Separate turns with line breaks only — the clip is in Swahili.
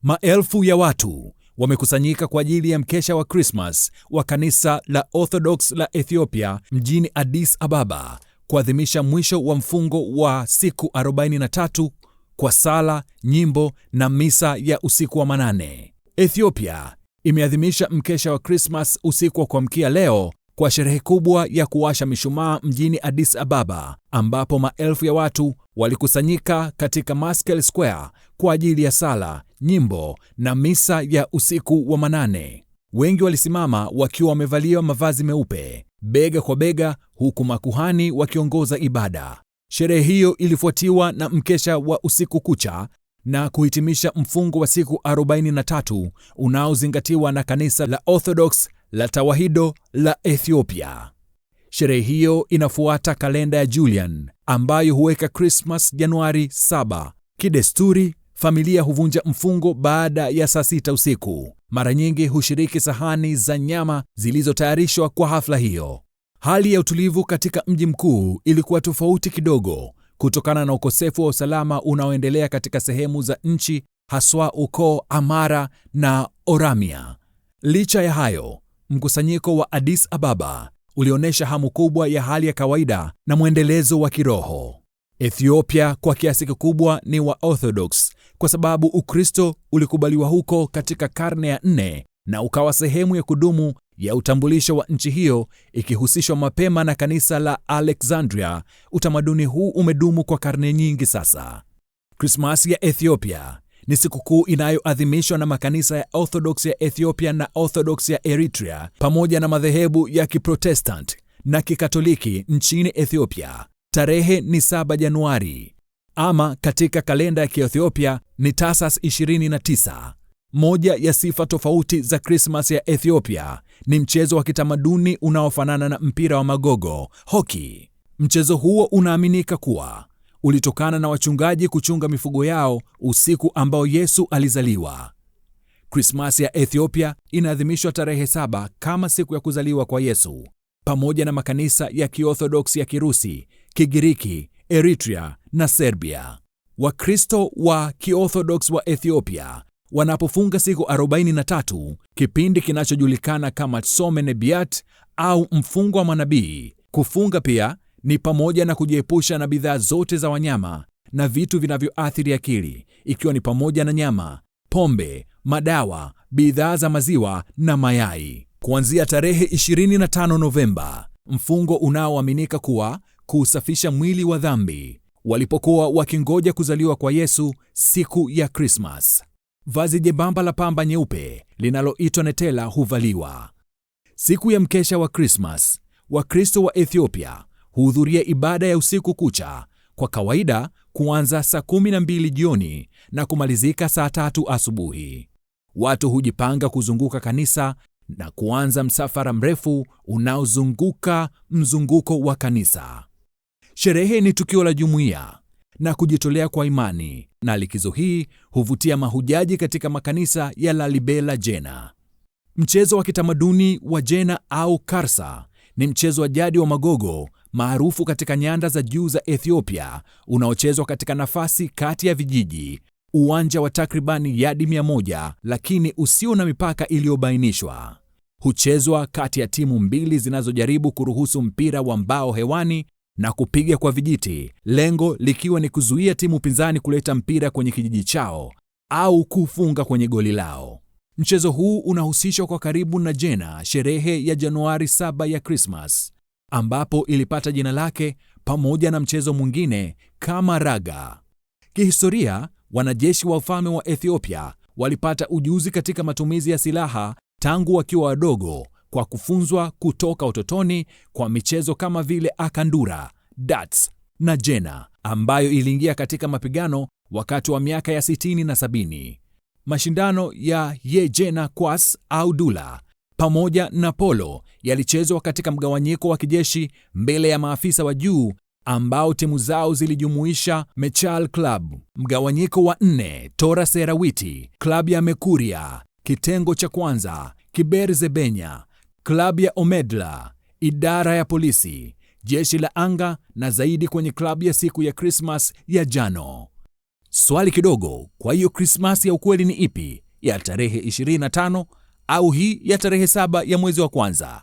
Maelfu ya watu wamekusanyika kwa ajili ya mkesha wa Christmas wa kanisa la Orthodox la Ethiopia mjini Addis Ababa kuadhimisha mwisho wa mfungo wa siku 43 kwa sala, nyimbo na misa ya usiku wa manane. Ethiopia imeadhimisha mkesha wa Christmas usiku wa kuamkia leo kwa sherehe kubwa ya kuwasha mishumaa mjini Addis Ababa, ambapo maelfu ya watu walikusanyika katika Meskel Square kwa ajili ya sala, nyimbo na misa ya usiku wa manane. Wengi walisimama wakiwa wamevalia mavazi meupe, bega kwa bega, huku makuhani wakiongoza ibada. Sherehe hiyo ilifuatiwa na mkesha wa usiku kucha na kuhitimisha mfungo wa siku 43 unaozingatiwa na kanisa la Orthodox la Tawahido la Ethiopia. Sherehe hiyo inafuata kalenda ya Julian ambayo huweka Christmas Januari 7. Kidesturi, familia huvunja mfungo baada ya saa 6 usiku. Mara nyingi hushiriki sahani za nyama zilizotayarishwa kwa hafla hiyo. Hali ya utulivu katika mji mkuu ilikuwa tofauti kidogo kutokana na ukosefu wa usalama unaoendelea katika sehemu za nchi, haswa ukoo Amhara na Oromia. Licha ya hayo, mkusanyiko wa Addis Ababa ulionyesha hamu kubwa ya hali ya kawaida na mwendelezo wa kiroho. Ethiopia kwa kiasi kikubwa ni wa Orthodox kwa sababu Ukristo ulikubaliwa huko katika karne ya 4 na ukawa sehemu ya kudumu ya utambulisho wa nchi hiyo, ikihusishwa mapema na kanisa la Alexandria. Utamaduni huu umedumu kwa karne nyingi sasa. Krismasi ya Ethiopia ni sikukuu inayoadhimishwa na makanisa ya Orthodox ya Ethiopia na Orthodox ya Eritrea pamoja na madhehebu ya Kiprotestant na Kikatoliki nchini Ethiopia. Tarehe ni 7 Januari, ama katika kalenda ya Kiethiopia ni Tasas 29. Moja ya sifa tofauti za Christmas ya Ethiopia ni mchezo wa kitamaduni unaofanana na mpira wa magogo, hockey. Mchezo huo unaaminika kuwa ulitokana na wachungaji kuchunga mifugo yao usiku ambao Yesu alizaliwa. Christmas ya Ethiopia inaadhimishwa tarehe 7 kama siku ya kuzaliwa kwa Yesu, pamoja na makanisa ya Kiorthodoksi ya Kirusi, Kigiriki, Eritrea na Serbia. Wakristo wa Kiorthodox wa Ethiopia wanapofunga siku 43, kipindi kinachojulikana kama Tzome Nebiat au mfungo wa manabii. Kufunga pia ni pamoja na kujiepusha na bidhaa zote za wanyama na vitu vinavyoathiri akili, ikiwa ni pamoja na nyama, pombe, madawa, bidhaa za maziwa na mayai. Kuanzia tarehe 25 Novemba, mfungo unaoaminika kuwa kuusafisha mwili wa dhambi, walipokuwa wakingoja kuzaliwa kwa Yesu siku ya Christmas. Vazi jebamba la pamba nyeupe linaloitwa netela huvaliwa. Siku ya mkesha wa Christmas, Wakristo wa Ethiopia huhudhuria ibada ya usiku kucha, kwa kawaida kuanza saa 12 jioni na kumalizika saa 3 asubuhi. Watu hujipanga kuzunguka kanisa na kuanza msafara mrefu unaozunguka mzunguko wa kanisa. Sherehe ni tukio la jumuiya na kujitolea kwa imani, na likizo hii huvutia mahujaji katika makanisa ya Lalibela Jena. Mchezo wa kitamaduni wa Jena au Karsa ni mchezo wa jadi wa magogo maarufu katika nyanda za juu za Ethiopia, unaochezwa katika nafasi kati ya vijiji, uwanja wa takribani yadi 100 lakini usio na mipaka iliyobainishwa. Huchezwa kati ya timu mbili zinazojaribu kuruhusu mpira wa mbao hewani na kupiga kwa vijiti, lengo likiwa ni kuzuia timu pinzani kuleta mpira kwenye kijiji chao au kufunga kwenye goli lao. Mchezo huu unahusishwa kwa karibu na Jena, sherehe ya Januari 7 ya Christmas, ambapo ilipata jina lake pamoja na mchezo mwingine kama raga. Kihistoria, wanajeshi wa ufalme wa Ethiopia walipata ujuzi katika matumizi ya silaha tangu wakiwa wadogo, kwa kufunzwa kutoka utotoni kwa michezo kama vile akandura, darts na Jena, ambayo iliingia katika mapigano wakati wa miaka ya 60 na 70. Mashindano ya Yejena Kwas au Dula pamoja na polo yalichezwa katika mgawanyiko wa kijeshi mbele ya maafisa wa juu ambao timu zao zilijumuisha Mechal Club, mgawanyiko wa 4, Tora Serawiti, Club ya Mekuria, kitengo cha kwanza, Kiber Zebenya, Club ya Omedla, idara ya polisi, jeshi la anga na zaidi kwenye klabu ya siku ya Christmas ya Jano. Swali kidogo, kwa hiyo Krismasi ya ukweli ni ipi? Ya tarehe 25 au hii ya tarehe 7 ya mwezi wa kwanza?